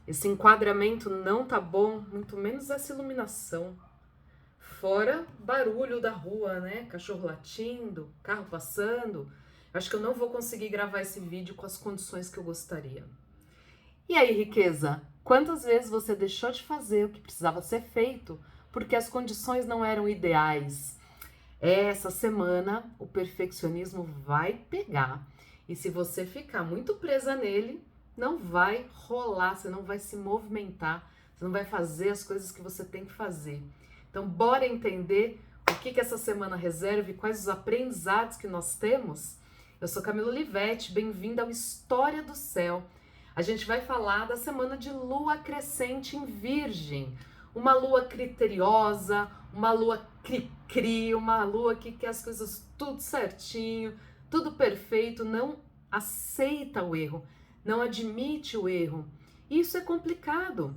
Esse enquadramento não tá bom, muito menos essa iluminação. Fora barulho da rua, né? Cachorro latindo, carro passando. Acho que eu não vou conseguir gravar esse vídeo com as condições que eu gostaria. E aí, riqueza? Quantas vezes você deixou de fazer o que precisava ser feito porque as condições não eram ideais? Essa semana o perfeccionismo vai pegar. E se você ficar muito presa nele, não vai rolar, você não vai se movimentar, você não vai fazer as coisas que você tem que fazer. Então, bora entender o que essa semana reserva e quais os aprendizados que nós temos? Eu sou Camila Olivetti, bem-vinda ao História do Céu. A gente vai falar da semana de lua crescente em Virgem. Uma lua criteriosa, uma lua cri-cri, uma lua que quer as coisas tudo certinho, tudo perfeito, não aceita o erro, não admite o erro. Isso é complicado,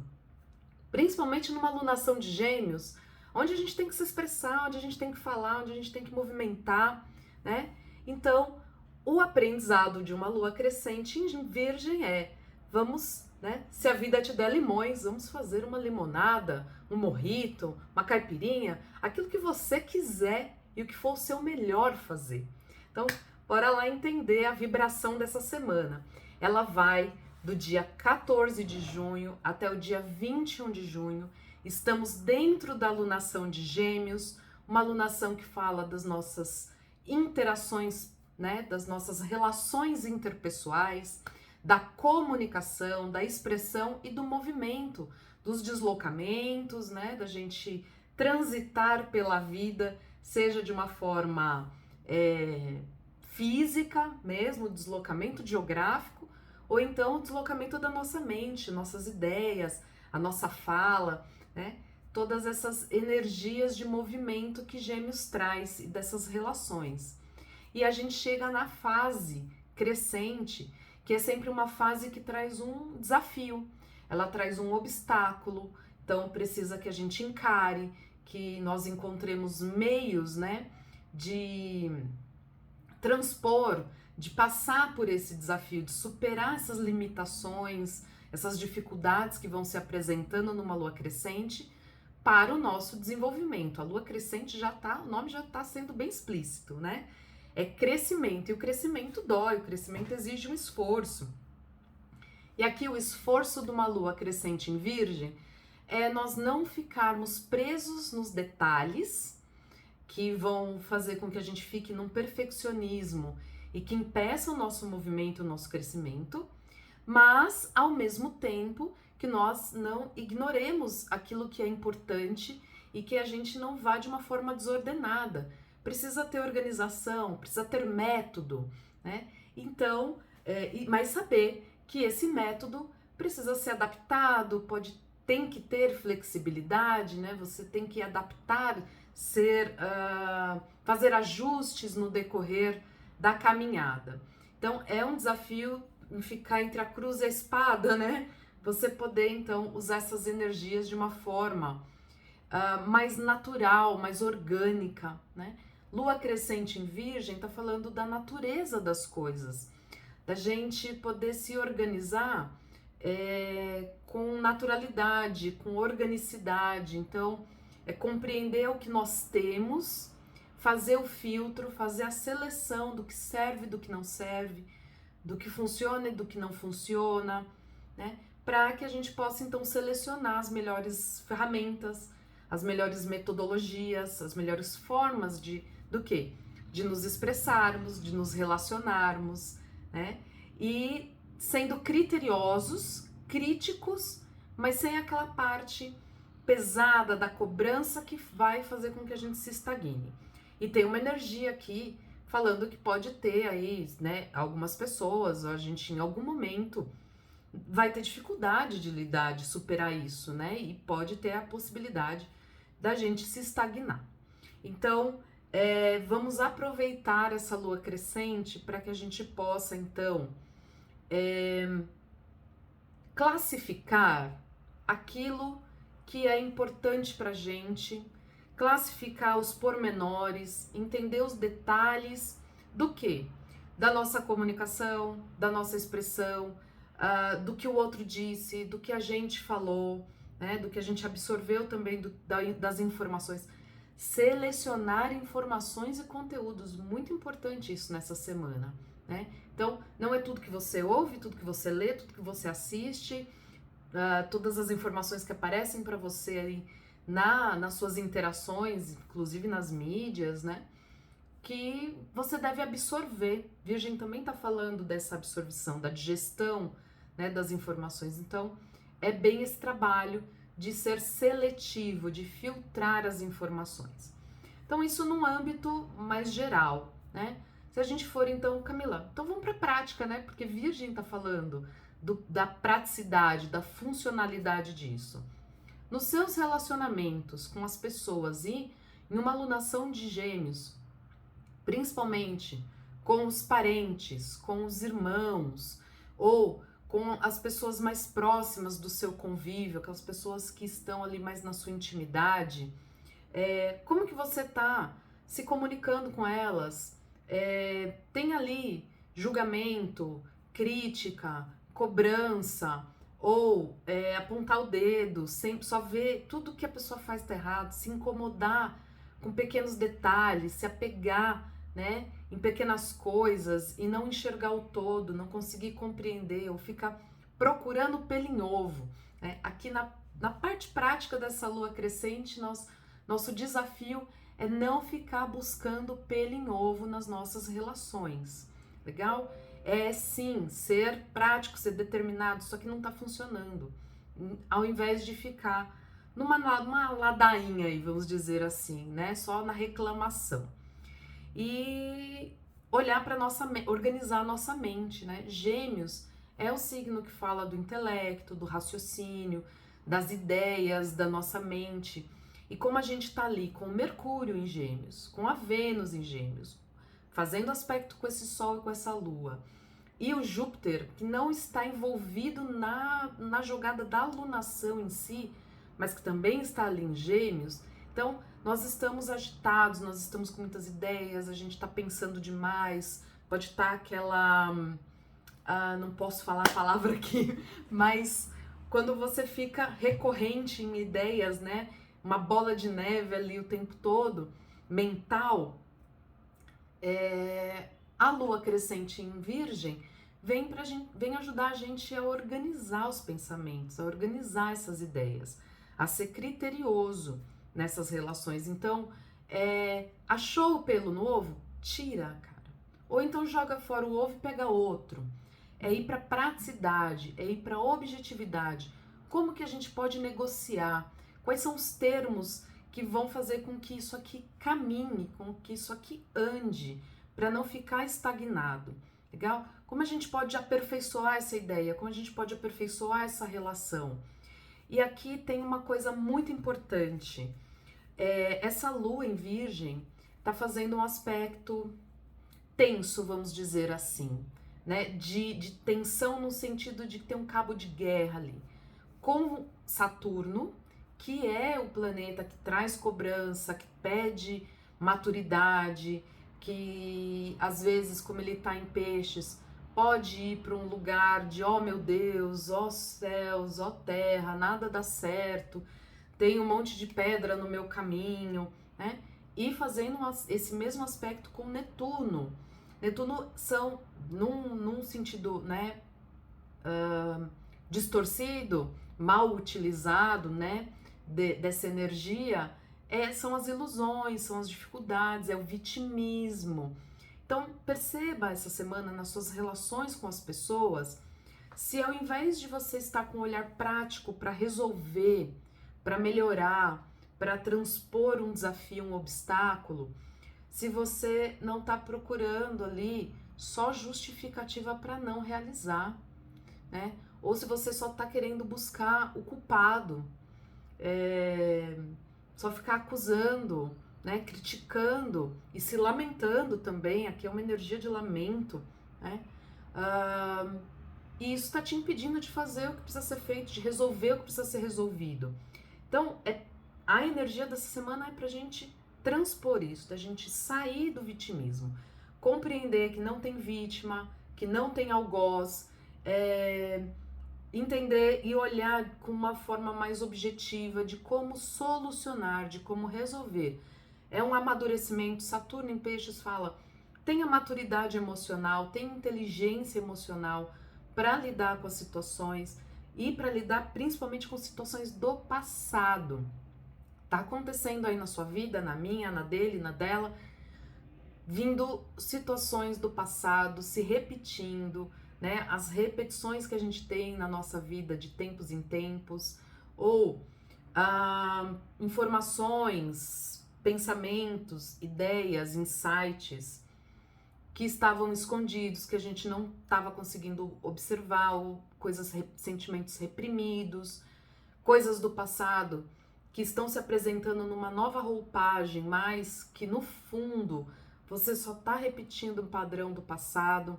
principalmente numa alunação de Gêmeos, onde a gente tem que se expressar, onde a gente tem que falar, onde a gente tem que movimentar, né? Então, o aprendizado de uma lua crescente em Virgem é: vamos, né? Se a vida te der limões, vamos fazer uma limonada, um mojito, uma caipirinha, aquilo que você quiser e o que for o seu melhor fazer. Então, bora lá entender a vibração dessa semana. Ela vai do dia 14 de junho até o dia 21 de junho. Estamos dentro da alunação de Gêmeos, uma alunação que fala das nossas interações, né, das nossas relações interpessoais, da comunicação, da expressão e do movimento, dos deslocamentos, né, da gente transitar pela vida, seja de uma forma física mesmo, deslocamento geográfico, ou então o deslocamento da nossa mente, nossas ideias, a nossa fala, né? Todas essas energias de movimento que Gêmeos traz e dessas relações. E a gente chega na fase crescente, que é sempre uma fase que traz um desafio, ela traz um obstáculo, então precisa que a gente encare, que nós encontremos meios, né, de transpor, de passar por esse desafio, de superar essas limitações, essas dificuldades que vão se apresentando numa lua crescente para o nosso desenvolvimento. A lua crescente já tá, o nome já está sendo bem explícito, né? É crescimento, e o crescimento dói, o crescimento exige um esforço. E aqui o esforço de uma lua crescente em Virgem é nós não ficarmos presos nos detalhes que vão fazer com que a gente fique num perfeccionismo e que impeça o nosso movimento, o nosso crescimento, mas ao mesmo tempo que nós não ignoremos aquilo que é importante e que a gente não vá de uma forma desordenada. Precisa ter organização, precisa ter método, né? Então, mas saber que esse método precisa ser adaptado, tem que ter flexibilidade, né? Você tem que adaptar, fazer ajustes no decorrer da caminhada. Então, é um desafio em ficar entre a cruz e a espada, né? Você poder, então, usar essas energias de uma forma mais natural, mais orgânica, né? Lua crescente em Virgem está falando da natureza das coisas, da gente poder se organizar com naturalidade, com organicidade. Então, é compreender o que nós temos, fazer o filtro, fazer a seleção do que serve e do que não serve, do que funciona e do que não funciona, né? Para que a gente possa então selecionar as melhores ferramentas, as melhores metodologias, as melhores formas do quê? De nos expressarmos, de nos relacionarmos, né? E sendo criteriosos, críticos, mas sem aquela parte pesada da cobrança que vai fazer com que a gente se estagne. E tem uma energia aqui falando que pode ter aí, né, algumas pessoas, a gente em algum momento vai ter dificuldade de lidar, de superar isso, né? E pode ter a possibilidade da gente se estagnar. Então, vamos aproveitar essa lua crescente para que a gente possa, então, classificar aquilo que é importante para a gente, classificar os pormenores, entender os detalhes do quê? Da nossa comunicação, da nossa expressão, do que o outro disse, do que a gente falou, né, do que a gente absorveu também das informações. Selecionar informações e conteúdos, muito importante isso nessa semana, né? Então, não é tudo que você ouve, tudo que você lê, tudo que você assiste, todas as informações que aparecem para você aí nas suas interações, inclusive nas mídias, né? Que você deve absorver. Virgem também está falando dessa absorção, da digestão, né, das informações. Então, é bem esse trabalho de ser seletivo, de filtrar as informações. Então, isso num âmbito mais geral, né? Se a gente for, então, Camila, então vamos para a prática, né? Porque Virgem está falando da praticidade, da funcionalidade disso. Nos seus relacionamentos com as pessoas e em uma alunação de Gêmeos, principalmente com os parentes, com os irmãos ou com as pessoas mais próximas do seu convívio, aquelas pessoas que estão ali mais na sua intimidade, como que você está se comunicando com elas? Tem ali julgamento, crítica, cobrança ou apontar o dedo, sempre só ver tudo que a pessoa faz tá errado, se incomodar com pequenos detalhes, se apegar, né, em pequenas coisas e não enxergar o todo, não conseguir compreender ou ficar procurando pelo em ovo, né? Aqui na parte prática dessa lua crescente, nosso desafio é não ficar buscando pelo em ovo nas nossas relações, legal? É sim ser prático, ser determinado, só que não tá funcionando. Ao invés de ficar numa ladainha aí, vamos dizer assim, né? Só na reclamação. E olhar para organizar a nossa mente, né? Gêmeos é o signo que fala do intelecto, do raciocínio, das ideias da nossa mente. E como a gente está ali com o Mercúrio em Gêmeos, com a Vênus em Gêmeos, fazendo aspecto com esse Sol e com essa Lua, e o Júpiter, que não está envolvido na jogada da alunação em si, mas que também está ali em Gêmeos, então nós estamos agitados, nós estamos com muitas ideias, a gente está pensando demais, pode estar aquela... não posso falar a palavra aqui, mas quando você fica recorrente em ideias, né? Uma bola de neve ali o tempo todo, mental, a lua crescente em Virgem vem ajudar a gente a organizar os pensamentos, a organizar essas ideias, a ser criterioso nessas relações. Então, achou o pelo no ovo? Tira, cara. Ou então joga fora o ovo e pega outro. É ir para praticidade, é ir para objetividade. Como que a gente pode negociar? Quais são os termos que vão fazer com que isso aqui caminhe, com que isso aqui ande, para não ficar estagnado, legal? Como a gente pode aperfeiçoar essa ideia? Como a gente pode aperfeiçoar essa relação? E aqui tem uma coisa muito importante. Essa lua em Virgem está fazendo um aspecto tenso, vamos dizer assim, né? De tensão no sentido de ter um cabo de guerra ali. Com Saturno, que é o planeta que traz cobrança, que pede maturidade, que às vezes, como ele está em peixes, pode ir para um lugar de oh meu Deus, ó céus, ó terra, nada dá certo, tem um monte de pedra no meu caminho, né? E fazendo esse mesmo aspecto com Netuno. Netuno são, num sentido, né, distorcido, mal utilizado, né, dessa energia, são as ilusões, são as dificuldades, é o vitimismo. Então, perceba essa semana nas suas relações com as pessoas, se ao invés de você estar com um olhar prático para resolver, para melhorar, para transpor um desafio, um obstáculo, se você não está procurando ali só justificativa para não realizar, né? Ou se você só está querendo buscar o culpado, só ficar acusando, né? Criticando e se lamentando também, aqui é uma energia de lamento, né? E isso está te impedindo de fazer o que precisa ser feito, de resolver o que precisa ser resolvido. Então, a energia dessa semana é para a gente transpor isso, da gente sair do vitimismo, compreender que não tem vítima, que não tem algoz, entender e olhar com uma forma mais objetiva de como solucionar, de como resolver. É um amadurecimento. Saturno em Peixes fala: tenha maturidade emocional, tenha inteligência emocional para lidar com as situações e para lidar principalmente com situações do passado. Tá acontecendo aí na sua vida, na minha, na dele, na dela, vindo situações do passado se repetindo, né? As repetições que a gente tem na nossa vida de tempos em tempos, ou informações, pensamentos, ideias, insights que estavam escondidos, que a gente não estava conseguindo observar, ou sentimentos reprimidos, coisas do passado que estão se apresentando numa nova roupagem, mas que no fundo você só está repetindo um padrão do passado.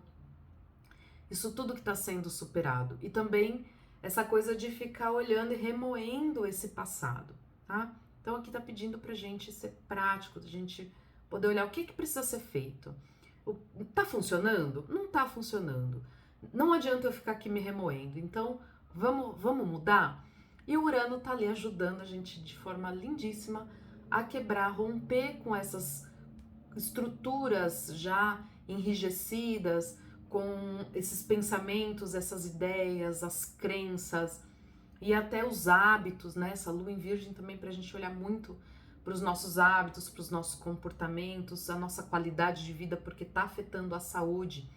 Isso tudo que está sendo superado. E também essa coisa de ficar olhando e remoendo esse passado, tá? Então aqui está pedindo pra gente ser prático, a gente poder olhar o que precisa ser feito. Tá funcionando? Não tá funcionando. Não adianta eu ficar aqui me remoendo. Então, vamos mudar? E o Urano tá ali ajudando a gente de forma lindíssima a quebrar, romper com essas estruturas já enrijecidas, com esses pensamentos, essas ideias, as crenças e até os hábitos, né? Essa lua em Virgem também pra gente olhar muito para os nossos hábitos, para os nossos comportamentos, a nossa qualidade de vida, porque está afetando a saúde.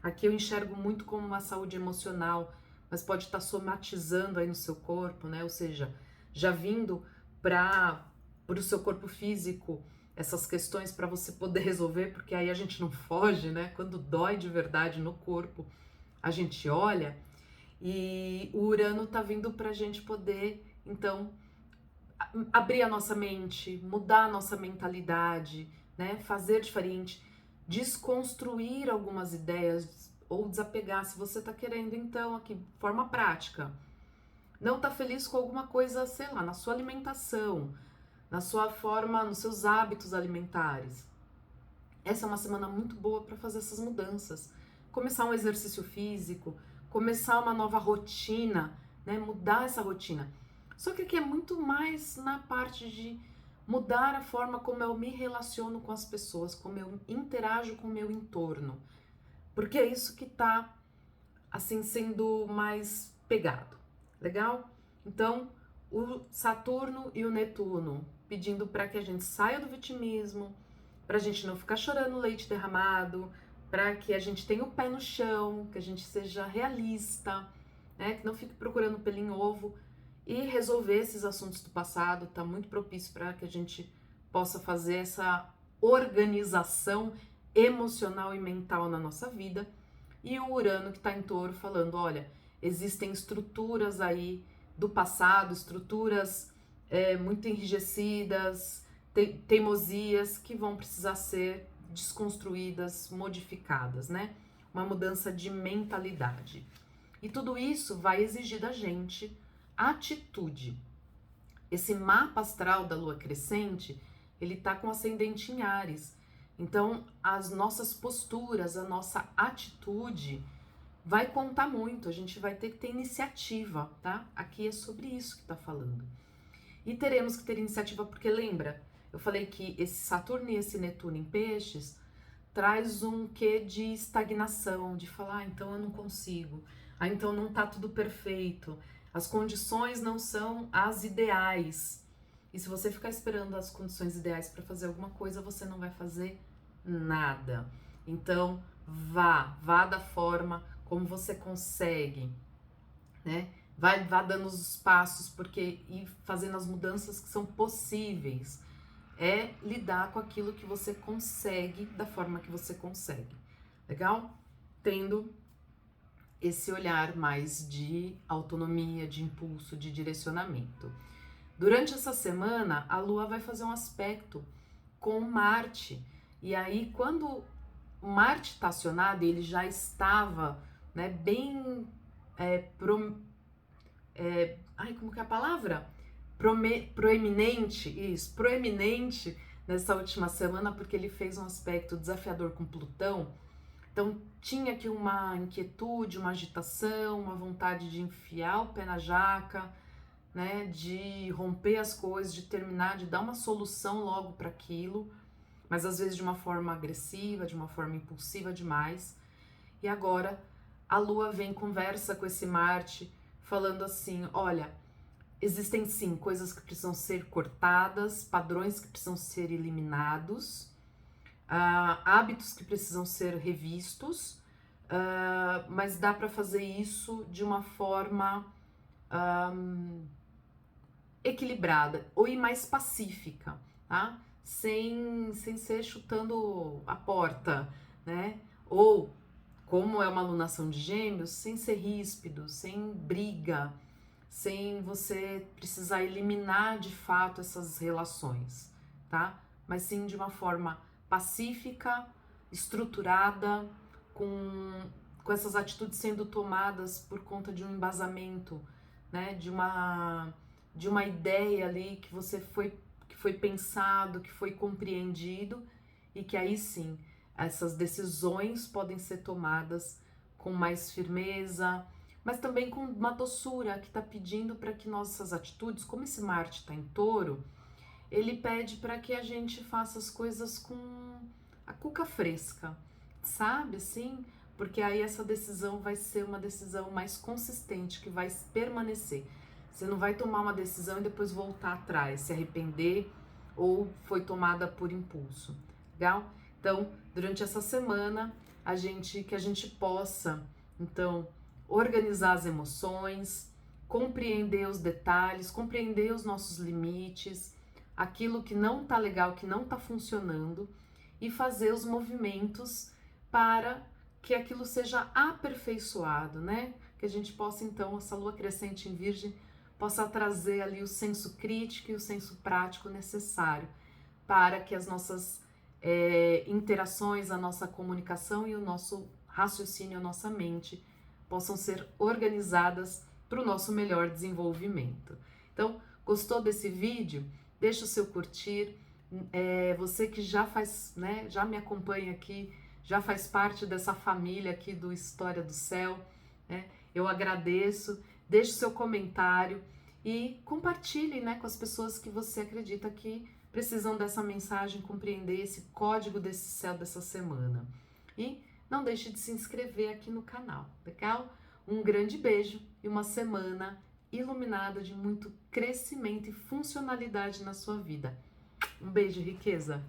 Aqui eu enxergo muito como uma saúde emocional, mas pode estar somatizando aí no seu corpo, né? Ou seja, já vindo para o seu corpo físico essas questões para você poder resolver, porque aí a gente não foge, né? Quando dói de verdade no corpo, a gente olha e o Urano tá vindo para a gente poder, então, abrir a nossa mente, mudar a nossa mentalidade, né? Fazer diferente, desconstruir algumas ideias ou desapegar. Se você está querendo, então, aqui, forma prática, não está feliz com alguma coisa, sei lá, na sua alimentação, na sua forma, nos seus hábitos alimentares. Essa é uma semana muito boa para fazer essas mudanças. Começar um exercício físico, começar uma nova rotina, né? Mudar essa rotina. Só que aqui é muito mais na parte de mudar a forma como eu me relaciono com as pessoas, como eu interajo com o meu entorno. Porque é isso que tá, assim, sendo mais pegado. Legal? Então, o Saturno e o Netuno pedindo para que a gente saia do vitimismo, para a gente não ficar chorando leite derramado, para que a gente tenha o pé no chão, que a gente seja realista, né? Que não fique procurando pelinho em ovo, e resolver esses assuntos do passado. Tá muito propício para que a gente possa fazer essa organização emocional e mental na nossa vida. E o Urano que está em Touro falando, olha, existem estruturas aí do passado, estruturas muito enrijecidas, teimosias que vão precisar ser desconstruídas, modificadas, né? Uma mudança de mentalidade. E tudo isso vai exigir da gente atitude. Esse mapa astral da lua crescente, ele tá com ascendente em Áries. Então, as nossas posturas, a nossa atitude vai contar muito. A gente vai ter que ter iniciativa, tá? Aqui é sobre isso que tá falando. E teremos que ter iniciativa porque lembra, eu falei que esse Saturno e esse Netuno em Peixes traz um quê de estagnação, de falar, então eu não consigo, então não tá tudo perfeito, as condições não são as ideais. E se você ficar esperando as condições ideais para fazer alguma coisa, você não vai fazer nada. Então, vá da forma como você consegue, né? Vá dando os passos, porque ir fazendo as mudanças que são possíveis. É lidar com aquilo que você consegue da forma que você consegue. Legal? Tendo esse olhar mais de autonomia, de impulso, de direcionamento. Durante essa semana, a Lua vai fazer um aspecto com Marte. E aí, quando o Marte está acionado, ele já estava, né, bem... como que é a palavra? Proeminente nessa última semana, porque ele fez um aspecto desafiador com Plutão, Então tinha aqui uma inquietude, uma agitação, uma vontade de enfiar o pé na jaca, né, de romper as coisas, de terminar, de dar uma solução logo para aquilo, mas às vezes de uma forma agressiva, de uma forma impulsiva demais. E agora a Lua vem, conversa com esse Marte, falando assim: olha, existem sim coisas que precisam ser cortadas, padrões que precisam ser eliminados, hábitos que precisam ser revistos, mas dá para fazer isso de uma forma equilibrada ou e mais pacífica, tá? Sem ser chutando a porta, né? Ou, como é uma alunação de Gêmeos, sem ser ríspido, sem briga, sem você precisar eliminar de fato essas relações, tá? Mas sim de uma forma pacífica, estruturada, com essas atitudes sendo tomadas por conta de um embasamento, né? De uma ideia ali que foi pensado, que foi compreendido, e que aí sim essas decisões podem ser tomadas com mais firmeza, mas também com uma doçura que está pedindo para que nossas atitudes, como esse Marte está em Touro, ele pede para que a gente faça as coisas com a cuca fresca, sabe, assim? Porque aí essa decisão vai ser uma decisão mais consistente, que vai permanecer. Você não vai tomar uma decisão e depois voltar atrás, se arrepender ou foi tomada por impulso, legal? Então, durante essa semana, que a gente possa, então, organizar as emoções, compreender os detalhes, compreender os nossos limites, aquilo que não tá legal, que não tá funcionando, e fazer os movimentos para que aquilo seja aperfeiçoado, né? Que a gente possa, então, essa lua crescente em Virgem, possa trazer ali o senso crítico e o senso prático necessário para que as nossas interações, a nossa comunicação e o nosso raciocínio, a nossa mente possam ser organizadas para o nosso melhor desenvolvimento. Então, gostou desse vídeo? Deixa o seu curtir. Você que já faz, né, já me acompanha aqui, já faz parte dessa família aqui do História do Céu, né? Eu agradeço. Deixe o seu comentário e compartilhe, né, com as pessoas que você acredita que precisam dessa mensagem, compreender esse código desse céu dessa semana. E não deixe de se inscrever aqui no canal, legal? Um grande beijo e uma semana iluminada de muito crescimento e funcionalidade na sua vida. Um beijo, riqueza!